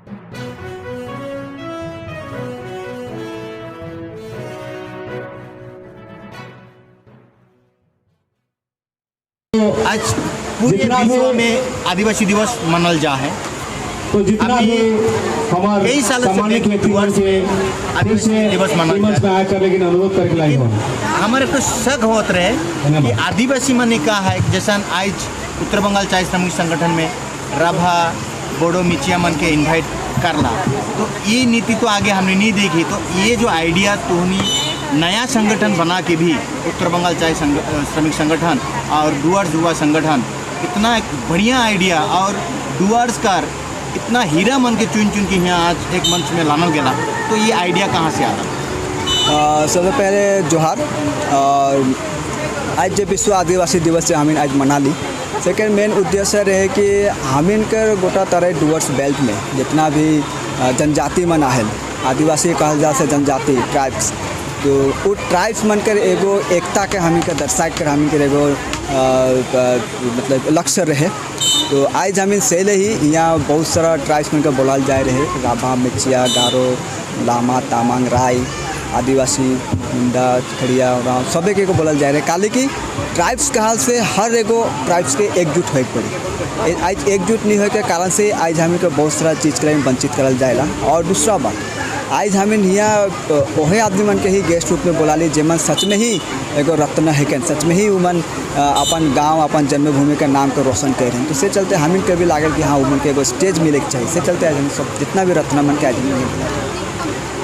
आज पूरे विश्व में आदिवासी दिवस मनाल जा है। तो जितना भी हमारे कई सालों से सम्मानित व्यक्तिगण से आदिवासी दिवस मनाल में आकर लेकिन अनुरोध करके लाई हो हमारे को शक होत रहे कि आदिवासी मन का है जैसा आज उत्तर बंगाल चाय श्रमिक संगठन में राभा बोडो मिचिया मन के इनवाइट करला, तो ये नीति तो आगे हमने नहीं देखी। तो ये जो आइडिया तुहनी नया संगठन बना के भी उत्तर बंगाल चाय श्रमिक संगठन और डुअर्स युवा संगठन इतना एक बढ़िया आइडिया और डुअर्स कर इतना हीरा मन के चुन चुन के यहाँ आज एक मंच में लाना गया, तो ये आइडिया कहाँ से आ रहा? सबसे पहले जोहार। आज जब विश्व आदिवासी दिवस से हमें आज मना ली। सेकेंड मेन उद्देश्य रहे कि हमें कर गोटा तरह डुअर्स बेल्ट में जितना भी जनजाति मन आहे, आदिवासी कहल जा से जनजाति ट्राइब्स, तो वो ट्राइब्स मन कर एगो एकता के हमें का दर्शा कर हमें कर एगो मतलब लक्ष्य रहे। तो आज हमें से ही यहाँ बहुत सारा ट्राइब्स मन का बोलाल जाए रहे, राभा मिचिया गारो लामा तामांग राय आदिवासी मुंडा खड़िया राव सबे के बोलल जाए रहे। काले कि ट्राइब्स कहल से हर एगो ट्राइब्स के एकजुट होए पड़ी। आज एकजुट नहीं होए के कारण से आज हमें को बहुत सारा चीज़ के वंचित करल जाएला। और दूसरा बात, आज हमें यहाँ वही आदमी मन के ही गेस्ट रूप में बोला ली जेमन सच में ही एगो रत्न है, सच में ही उमन अपन गांव अपन जन्मभूमि का नाम को रोशन कर रहे हैं। तो से चलते हमें कभी लागल कि हाँ उमन के एगो स्टेज मिले के चाहिए। से चलते आज हम सब जितना भी रत्न मन के आज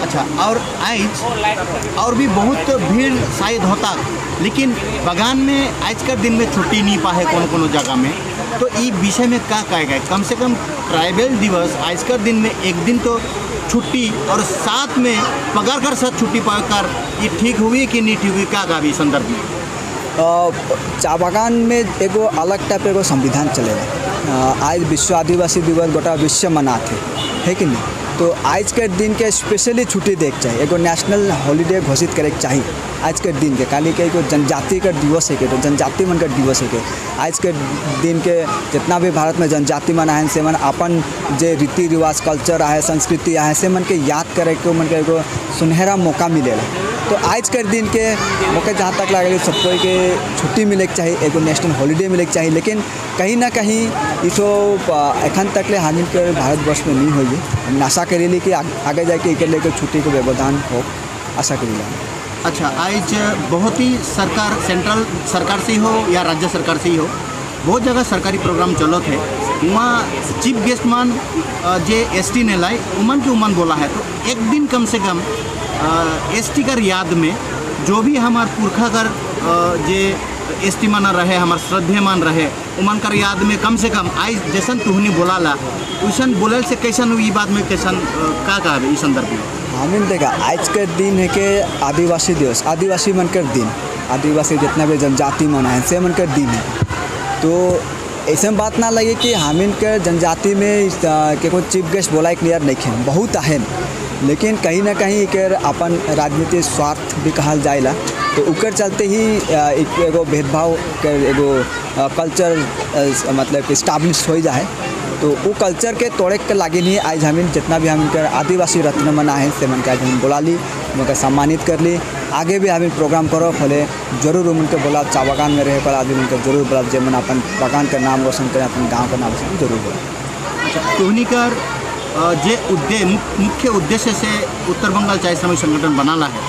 अच्छा, और आज और भी बहुत भीड़ शायद होता, लेकिन बगान में आज का दिन में छुट्टी नहीं पाए कोनो जगह में, तो ये विषय में क्या कहेगा? कम से कम ट्राइबल दिवस आज का दिन में एक दिन तो छुट्टी और साथ में पगार कर साथ छुट्टी पाकर ये ठीक हुई कि नहीं ठीक हुई, क्या कहा इस संदर्भ में? चा बागान में एगो अलग टाइप एगो संविधान चलेगा। आज विश्व आदिवासी दिवस गोटा विश्व मनाते है कि नहीं, तो आज के दिन के स्पेशली छुट्टी देख चाहिए, एगो नेशनल हॉलीडे घोषित करे चाहिए आज के दिन के। काली के एगो जनजाति का दिवस है, तो जनजाति मन का दिवस है। आज के दिन के जितना भी भारत में जनजाति मन आए से मन अपन जे रीति रिवाज कल्चर आहे संस्कृति आहे से मन के याद करे के मन के एगो सुनहरा मौका मिलेला। तो आज के दिन के मौका जहाँ तक लगे सबको के छुट्टी मिले के चाहिए, एगो नेशनल हॉलीडे मिले के चाहिए। लेकिन कहीं ना कहीं इसो एखन तक ले हानि के भारतवर्ष में नहीं हुई। हम आशा करेली कि आगे जाके एक लेकर छुट्टी को व्यवधान हो, आशा करेला। अच्छा, आज बहुत ही सरकार सेंट्रल सरकार से ही हो या राज्य सरकार से ही हो, बहुत जगह सरकारी प्रोग्राम चलो थे, वहाँ चीफ गेस्ट मान जे एसटी ने लाए उमन के उमन बोला है। तो एक दिन कम से कम एसटी कर याद में जो भी हमार पुरखा कर जे एसटी माना रहे, हमार श्रद्धे मान रहे, उमन कर याद में कम से कम आज जैसन तुहनी बोलाला वैसन बोलल से कैसन हुई बात में कैसन का कहा इस संदर्भ में? हमें देखा आज के दिन है कि आदिवासी दिवस, आदिवासी मन कर दिन, आदिवासी जितना भी जनजाति मन है से मन कर दिन है। तो ऐसा बात ना लगे कि हमें के जनजाति में के कोई चीफ गेस्ट बोला एक नियर नहीं है, बहुत है, लेकिन कहीं ना कहीं के अपन राजनीतिक स्वार्थ भी कहल जाएला। तो उकर चलते ही एगो भेदभाव के एगो कल्चर मतलब इस्टाब्लिश हो जाए। तो वो कल्चर के तोड़े के लागे नहीं आज हमें जितना भी हम आदिवासी रत्न मना है से मन के आज हम बोला ली, उनका सम्मानित कर ली। आगे भी हमें प्रोग्राम करो फले जरूर उनके बोला, चा बागान में रहे पर आदमी उनके जरूर बोला जे मन अपन बागान का नाम रोशन करें, अपन गाँव का नाम रोशन जरूर बोला। तुहनी कर जे मुख्य उद्देश्य से उत्तर बंगाल चाय श्रमिक संगठन बनाला है,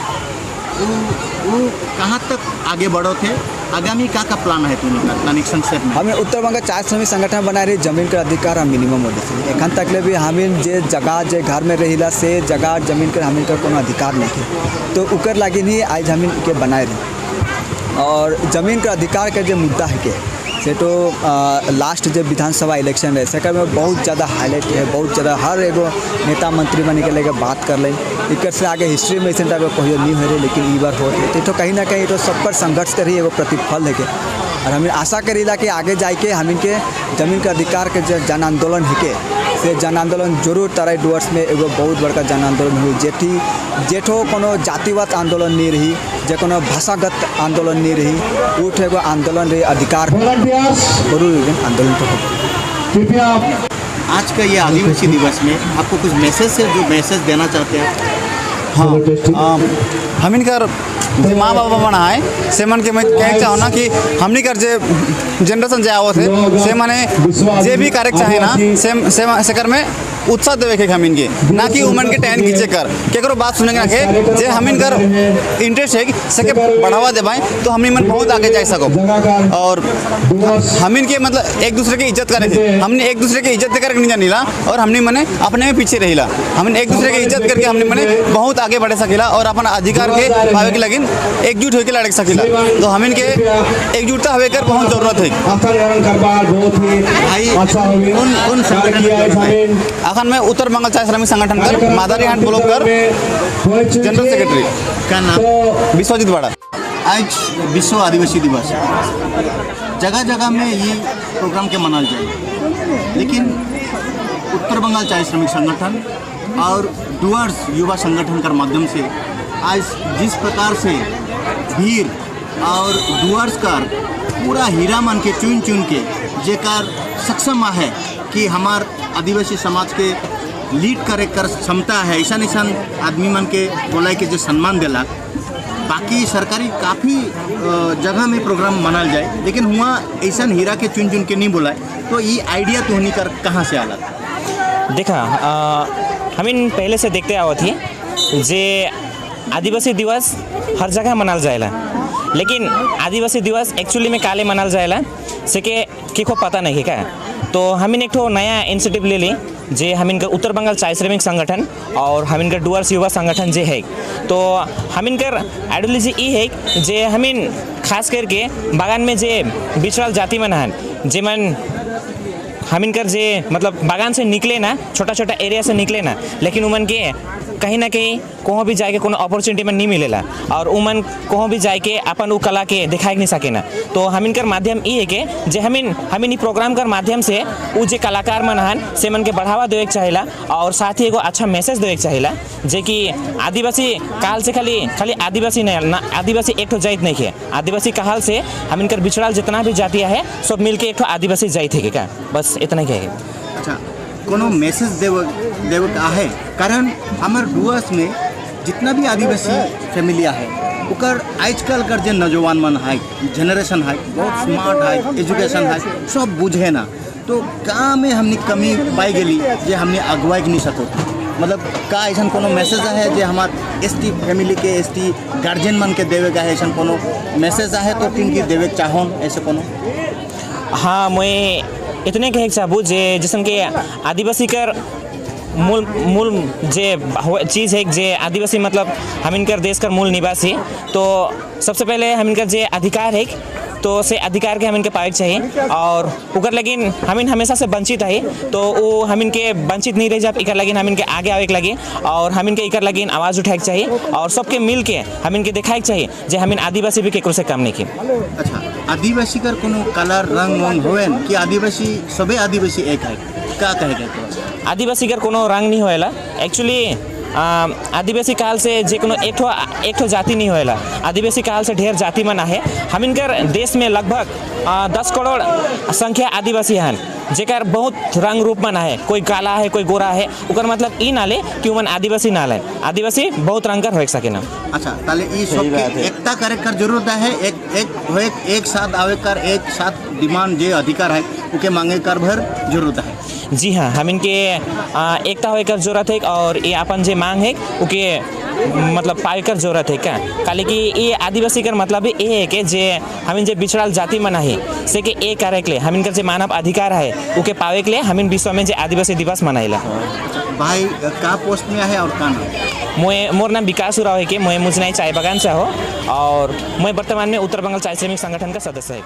वो कहाँ तक आगे बढ़ो थे? आगामी का प्लान है तुम प्लानिंग संक्षेप में? हमें उत्तर बंगाल चाय श्रमिक संगठन बना रही जमीन का अधिकार हम मिनिमम होते एखन तक ले भी हमें जे जगह जे घर में रहीला से जगह जमीन कर हमें का कोनो अधिकार नहीं है। तो उकर लागे नहीं आज हमें के बनाए रही। और जमीन का अधिकार का जो मुद्दा है के से तो लास्ट जब विधानसभा इलेक्शन रहे सेकर में बहुत ज़्यादा हाईलाइट है, बहुत ज़्यादा हर एगो नेता मंत्री बने के लेकर बात कर लें। एक से आगे हिस्ट्री में ऐसे टाइप कहियो नहीं हो रहे, लेकिन ई बार हो तो कहीं ना कहीं तो सब पर संघर्ष कर ही एगो प्रतिफल है के। और हमें आशा करीला कि आगे जाके हमें के जमीन के अधिकार के जो जन आंदोलन है के से जन आंदोलन जरूर तराई डुअर्स में एगो बहुत बड़का जन आंदोलन हुई, जेठो कोनो जातिगत आंदोलन नहीं रही, जे कोनो भाषागत आंदोलन नहीं रही, उठ एगो आंदोलन रही अधिकार जरूर आंदोलन तो हो। आज का ये आदिवासी दिवस में आपको कुछ मैसेज है जो मैसेज देना चाहते हैं आप? हाँ हम इनकर जे माँ बाबा बना है से मन के मैं कहना चाहूँ ना कि हमनी कर जे जनरेशन जे आवत है से माने जे भी कार्य चाहे ना से कर में उत्साह देवे के हम इनके ना कि उमन के टहन खींचे कर केकरो बात सुनेंगे ना के जे हम इनकर इंटरेस्ट है से के बढ़ावा देवाएं तो हम मन बहुत आगे जा सको और हम इनके मतलब एक दूसरे की इज्जत करे थे हमने एक दूसरे की इज्जत करके नहीं जानीला और हमने मने अपने में पीछे रहीला हमने एक दूसरे की इज्जत करके हमने मने बहुत आगे बढ़े सकेला और अपन अधिकार के पावे के लगिन एकजुट होकर लड़ सकेला तो हम इनके एकजुटता हवे कर बहुत जरूरत है कौन संगठन अखन में उत्तर बंगाल चाय श्रमिक संगठन कर मादारी हाट ब्लॉक कर जनरल सेक्रेटरी का नाम विश्वजीत बड़ा। आज विश्व आदिवासी दिवस जगह जगह में ये प्रोग्राम के मनाल जाए लेकिन उत्तर बंगाल चाय श्रमिक संगठन और डुअर्स युवा संगठन के माध्यम से आज जिस प्रकार से भीड़ और डुअर्स कर पूरा हीरा मन के चुन चुन के जेकर सक्षम है कि हमार आदिवासी समाज के लीड करे कर क्षमता है ऐसा निशान आदमी मन के बोला के जो सम्मान दिला बाकी सरकारी काफ़ी जगह में प्रोग्राम मनाल जाए लेकिन हुआ ऐसा हीरा के चुन चुन के नहीं बोलाए तो ये आइडिया तो होनी कर कहाँ से आला? देखा हम इन पहले से देखते आवत ही जे आदिवासी दिवस हर जगह मनाल जाएला लेकिन आदिवासी दिवस एक्चुअली में काले मनाल जाएला से के को पता नहीं है क्या तो हम एक नया इनिशिएटिव ले ली जे हम इनका उत्तर बंगाल चाय श्रमिक संगठन और हम इनका डुअर्स युवा संगठन जे है तो हम इनकर आइडियोलॉजी ये है जे हम इन खास करके बागान में जे बिछड़ल जाति मन हन जे मन हम इनकर जे मतलब बागान से निकले ना छोटा छोटा एरिया से निकले ना लेकिन उमन के कहीं ना कहीं कहीं भी जाके कोनो अपॉर्चुनिटी में नहीं मिलेला और उमन कहीं भी जाके अपन वो कला के दिखाई नहीं सके ना तो हम इनकर माध्यम ये है कि जे हम इन प्रोग्राम कर माध्यम से वो जे कलाकार मन हन से मन के बढ़ावा देवे के चाहेला और साथ ही एगो अच्छा मैसेज देवे के चाहेला जे कि आदिवासी काल से खाली आदिवासी नहीं ना आदिवासी एक जाइत नहीं है आदिवासी काल से हम इनकर बिछड़ल जितना भी जातियाँ है सब मिल के एक आदिवासी जाइत है क्या बस इतना ही है। अच्छा कोनो मैसेज देव का है कारण हमार डुअर्स में जितना भी आदिवासी फैमिलिया है उकर आजकल कर जो नौजवान मन है जनरेशन है बहुत स्मार्ट है एजुकेशन है सब बुझे ना तो का में हमने कमी पाई गई जे हमने अगुवाई नहीं सको मतलब का ऐसा कोनो मैसेज है जो हमार एसटी फैमिली के एसटी गार्जियन मन के देवे का है ऐसा कोनो मैसेज है तो किन की देवे चाहो ऐसे कोनो? हाँ मैं इतने कहे चाहूँ जे जिसन के आदिवासी कर मूल जे चीज़ है जे आदिवासी मतलब हम इनकर देश का मूल निवासी तो सबसे पहले हम इनकर जे अधिकार है तो से अधिकार के हम इनके पावे चाहिए और उकर लेकिन हम इन हमेशा से वंचित है तो वो हम इनके वंचित नहीं रह जाए इकर लगिन हम इनके आगे आवे के लगे और हम इनके इकर लगिन आवाज़ उठाए के चाहिए और सबके मिल के हम इनके दिखाए के चाहिए जे हम इन आदिवासी भी केकरो से कम नहीं की। अच्छा आदिवासी कर कोनो कलर रंग वंग होएन कि आदिवासी सबे आदिवासी एक है का कहेगा? आदिवासी कर कोनो रंग नहीं होएला एक्चुअली आदिवासी काल से जे कोनो एक ठो जाति नहीं होएला आदिवासी काल से ढेर जाति मन है हम इनकर देश में लगभग 10 करोड़ संख्या आदिवासी हैं जेकर बहुत रंग रूप मन है कोई काला है कोई गोरा है उकर मतलब ई नाले कि उमन आदिवासी नाले आदिवासी बहुत रंग कर हो सके ना। अच्छा ताले ई सब के एकता करे कर जरूरत है एक साथ आवे कर एक साथ डिमांड जे अधिकार है उके मांगे कर भर जरूरत है। जी हाँ हम इनके एकता होए कर जरूरत है और ये अपन जे मांग है उके मतलब पावे कर जरूरत है क्या काले कि ये आदिवासी कर मतलब ये है कि जे हम इन जे बिछड़ल जाति मन है से के एक करे के लिए हम इनकर जे मानव अधिकार है उके पावे के लिए हम इन विश्व में जे आदिवासी दिवस मनाइला। भाई का पोस्ट में है और का नाम? मोर नाम विकास उराव है कि मैं मुझनाई चाय बागान से हो और मैं वर्तमान में उत्तर बंगाल चाय श्रमिक संगठन का सदस्य है।